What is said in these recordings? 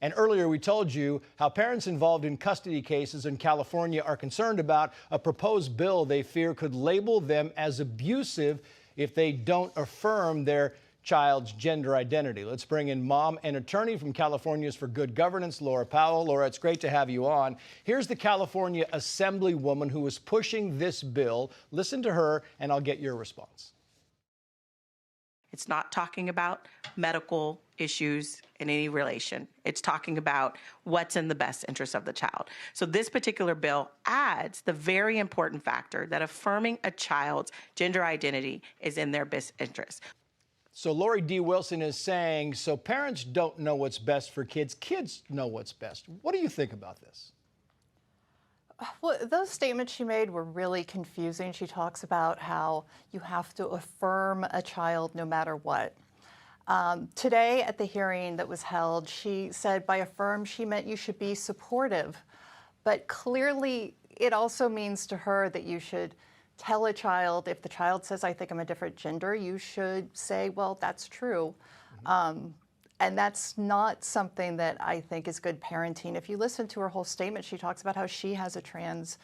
And earlier we told you how parents involved in custody cases in California are concerned about a proposed bill they fear could label them as abusive if they don't affirm their child's gender identity. Let's bring in mom and attorney from Californians for Good Governance, Laura Powell. Laura, it's great to have you on. Here's the California Assemblywoman who is pushing this bill. Listen to her, and I'll get your response. It's not talking about medical issues in any relation. It's talking about what's in the best interest of the child. So this particular bill adds the very important factor that affirming a child's gender identity is in their best interest. So Lori D. Wilson is saying, so parents don't know what's best for kids. Kids know what's best. What do you think about this? Well, those statements she made were really confusing. She talks about how you have to affirm a child no matter what. Today at the hearing that was held, she said by affirm she meant you should be supportive. But clearly it also means to her that you should tell a child, if the child says, I think I'm a different gender, you should say, well, that's true. And that's not something that I think is good parenting. If you listen to her whole statement, she talks about how she has a trans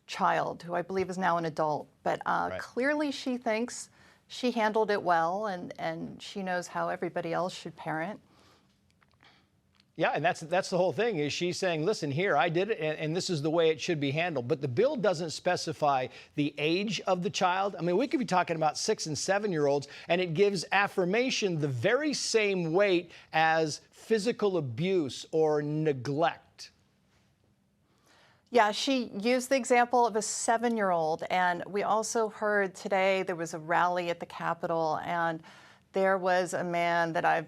child, who I believe is now an adult. But clearly she thinks she handled it well, and she knows how everybody else should parent. Yeah, and that's the whole thing, is she's saying, listen, here, I did it, and this is the way it should be handled. But the bill doesn't specify the age of the child. I mean, we could be talking about 6- and 7-year-olds, and it gives affirmation the very same weight as physical abuse or neglect. Yeah, she used the example of a 7-year-old, and we also heard today there was a rally at the Capitol, and there was a man that I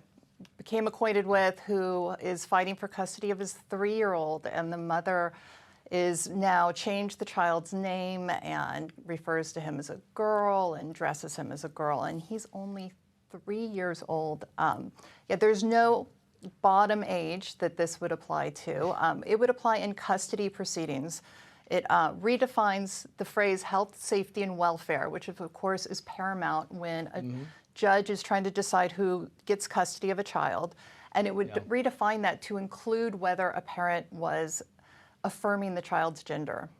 became acquainted with who is fighting for custody of his 3-year-old, and the mother is now changed the child's name and refers to him as a girl and dresses him as a girl, and he's only 3 years old. Yeah, there's no bottom age that this would apply to. It would apply in custody proceedings. It redefines the phrase health, safety, and welfare, which of course is paramount when a judge is trying to decide who gets custody of a child. And it would redefine that to include whether a parent was affirming the child's gender.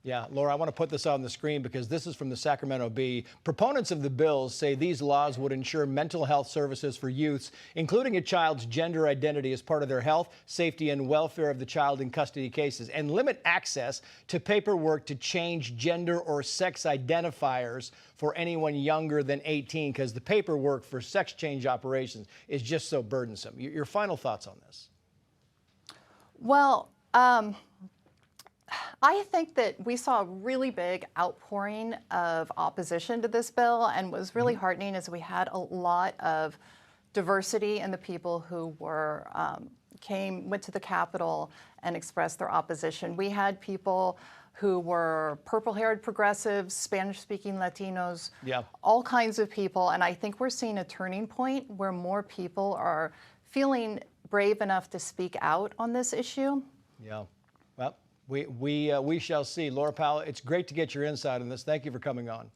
Yeah, Laura, I want to put this on the screen because this is from the Sacramento Bee. Proponents of the bills say these laws would ensure mental health services for youths, including a child's gender identity, as part of their health, safety, and welfare of the child in custody cases, and limit access to paperwork to change gender or sex identifiers for anyone younger than 18, because the paperwork for sex change operations is just so burdensome. Your final thoughts on this? Well, I think that we saw a really big outpouring of opposition to this bill, and was really heartening as we had a lot of diversity in the people who were went to the Capitol and expressed their opposition. We had people who were purple-haired progressives, Spanish-speaking Latinos, all kinds of people, and I think we're seeing a turning point where more people are feeling brave enough to speak out on this issue. Yeah, well, we shall see. Laura Powell, it's great to get your insight on this. Thank you for coming on.